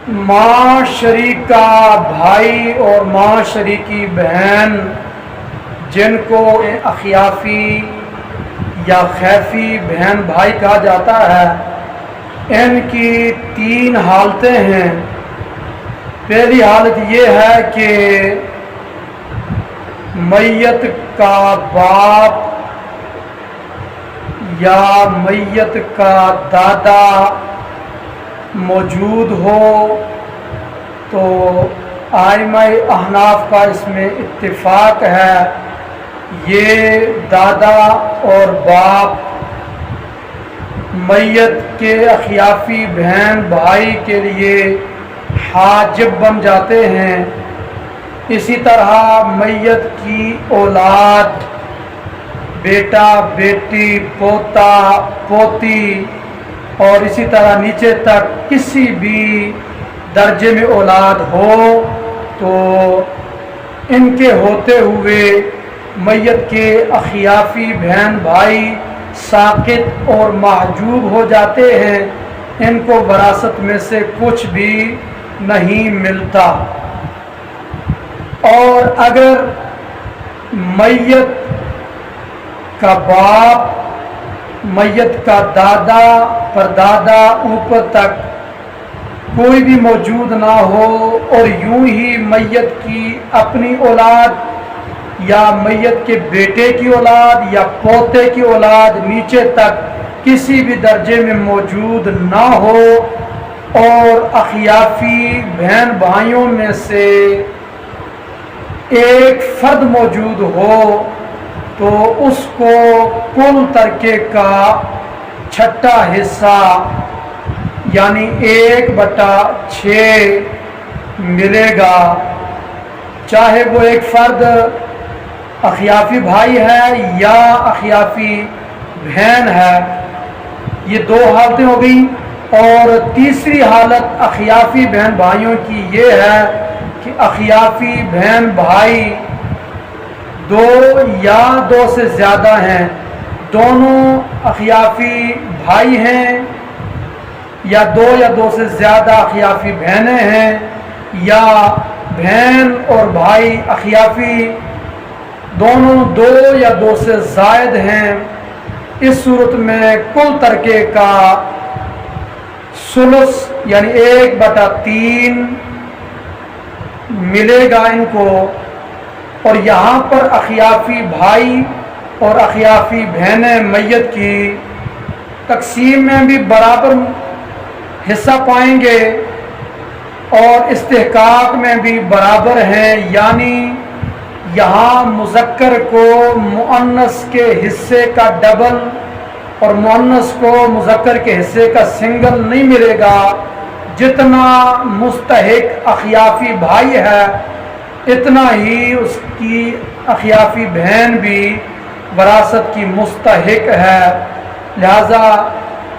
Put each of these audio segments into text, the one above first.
ماں شریکہ بھائی اور ماں شریکی بہن جن کو اخیافی یا خیفی بہن بھائی کہا جاتا ہے، ان کی 3 حالتیں ہیں۔ پہلی حالت یہ ہے کہ میت کا باپ یا میت کا دادا موجود ہو، تو ائمہ احناف کا اس میں اتفاق ہے، یہ دادا اور باپ میت کے اخیافی بہن بھائی کے لیے حاجب بن جاتے ہیں۔ اسی طرح میت کی اولاد، بیٹا بیٹی، پوتا پوتی، اور اسی طرح نیچے تک کسی بھی درجے میں اولاد ہو، تو ان کے ہوتے ہوئے میت کے اخیافی بہن بھائی ساقط اور محجوب ہو جاتے ہیں، ان کو وراثت میں سے کچھ بھی نہیں ملتا۔ اور اگر میت کا باپ، میت کا دادا پردادا اوپر تک کوئی بھی موجود نہ ہو، اور یوں ہی میت کی اپنی اولاد یا میت کے بیٹے کی اولاد یا پوتے کی اولاد نیچے تک کسی بھی درجے میں موجود نہ ہو، اور اخیافی بہن بھائیوں میں سے ایک فرد موجود ہو، تو اس کو کل ترکے کا 6واں حصہ یعنی 1/6 ملے گا، چاہے وہ ایک فرد اخیافی بھائی ہے یا اخیافی بہن ہے۔ یہ 2 حالتیں ہو گئیں۔ اور تیسری حالت اخیافی بہن بھائیوں کی یہ ہے کہ اخیافی بہن بھائی 2 یا 2 سے زیادہ ہیں، دونوں اخیافی بھائی ہیں، یا 2 یا 2 سے زیادہ اخیافی بہنیں ہیں، یا بہن اور بھائی اخیافی دونوں 2 یا 2 سے زائد ہیں۔ اس صورت میں کل ترکے کا ثلث یعنی 1/3 ملے گا ان کو۔ اور یہاں پر اخیافی بھائی اور اخیافی بہنیں میت کی تقسیم میں بھی برابر حصہ پائیں گے، اور استحقاق میں بھی برابر ہیں، یعنی یہاں مذکر کو مؤنث کے حصے کا ڈبل اور مؤنث کو مذکر کے حصے کا سنگل نہیں ملے گا۔ جتنا مستحق اخیافی بھائی ہے، اتنا ہی اس کی اخیافی بہن بھی وراثت کی مستحق ہے۔ لہذا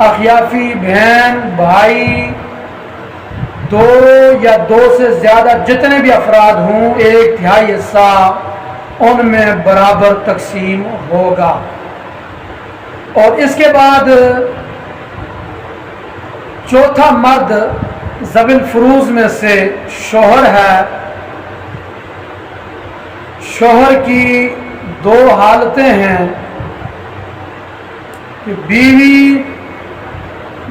اخیافی بہن بھائی 2 یا 2 سے زیادہ جتنے بھی افراد ہوں، 1/3 حصہ ان میں برابر تقسیم ہوگا۔ اور اس کے بعد چوتھا مرد ذوی الفروض میں سے شوہر ہے۔ شوہر کی 2 حالتیں ہیں کہ بیوی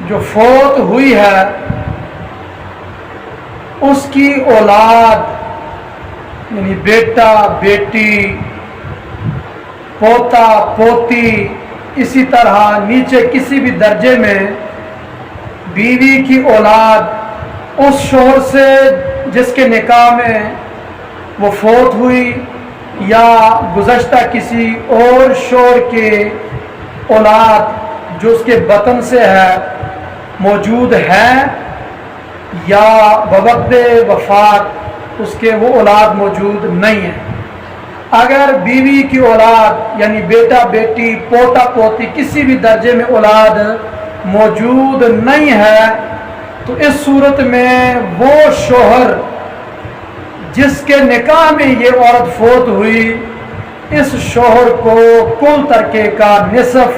جو فوت ہوئی ہے اس کی اولاد یعنی بیٹا بیٹی، پوتا پوتی، اسی طرح نیچے کسی بھی درجے میں بیوی کی اولاد اس شوہر سے جس کے نکاح میں وہ فوت ہوئی، یا گزشتہ کسی اور شوہر کے اولاد جو اس کے بطن سے ہے موجود ہے، یا بوقت وفات اس کے وہ اولاد موجود نہیں ہے۔ اگر بیوی کی اولاد یعنی بیٹا بیٹی پوتا پوتی کسی بھی درجے میں اولاد موجود نہیں ہے، تو اس صورت میں وہ شوہر جس کے نکاح میں یہ عورت فوت ہوئی، اس شوہر کو کل ترکے کا نصف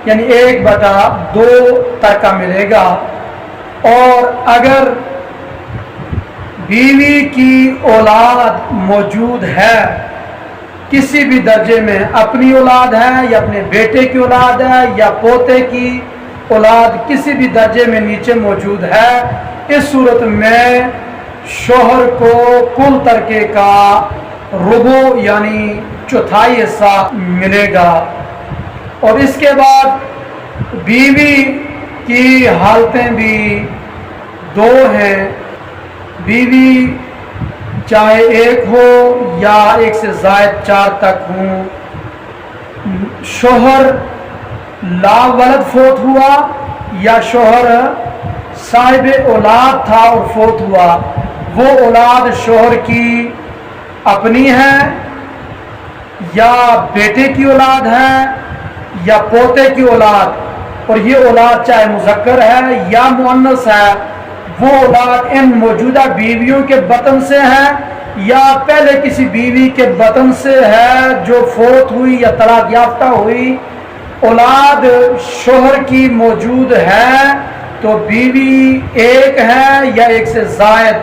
یعنی 1/2 ترکہ ملے گا۔ اور اگر بیوی کی اولاد موجود ہے کسی بھی درجے میں، اپنی اولاد ہے یا اپنے بیٹے کی اولاد ہے یا پوتے کی اولاد کسی بھی درجے میں نیچے موجود ہے، اس صورت میں شوہر کو کل ترکے کا ربع یعنی چوتھائی حصہ ملے گا۔ اور اس کے بعد بیوی کی حالتیں بھی دو ہیں، بیوی چاہے ایک ہو یا ایک سے زائد 4 تک ہوں، شوہر لا ولد فوت ہوا یا شوہر صاحب اولاد تھا اور فوت ہوا، وہ اولاد شوہر کی اپنی ہے یا بیٹے کی اولاد ہے یا پوتے کی اولاد، اور یہ اولاد چاہے مذکر ہے یا مؤنث ہے، وہ اولاد ان موجودہ بیویوں کے بطن سے ہے یا پہلے کسی بیوی کے بطن سے ہے جو فوت ہوئی یا طلاق یافتہ ہوئی۔ اولاد شوہر کی موجود ہے تو بیوی ایک ہے یا ایک سے زائد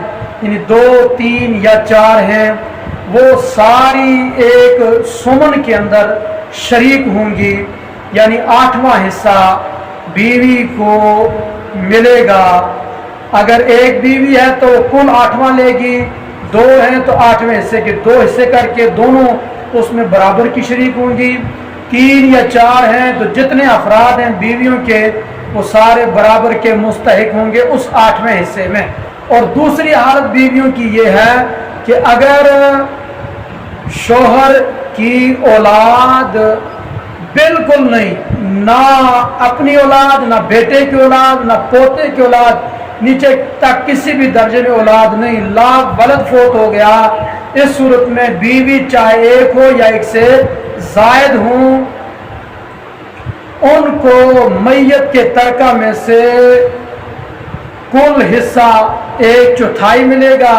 یعنی 2، 3 یا 4 ہیں، وہ ساری ایک سمن کے اندر شریک ہوں گی، یعنی 8واں حصہ بیوی کو ملے گا۔ اگر ایک بیوی ہے تو کل 8واں لے گی، 2 ہیں تو 8ویں حصے کے 2 حصے کر کے دونوں اس میں برابر کی شریک ہوں گی، 3 یا 4 ہیں تو جتنے افراد ہیں بیویوں کے وہ سارے برابر کے مستحق ہوں گے اس 8ویں حصے میں۔ اور دوسری حالت بیویوں کی یہ ہے کہ اگر شوہر کی اولاد بالکل نہیں، نہ اپنی اولاد، نہ بیٹے کی اولاد، نہ پوتے کی اولاد، نیچے تک کسی بھی درجے میں اولاد نہیں، لا ولد فوت ہو گیا، اس صورت میں بیوی چاہے ایک ہو یا ایک سے زائد ہوں، ان کو میت کے ترکہ میں سے کل حصہ 1/4 ملے گا۔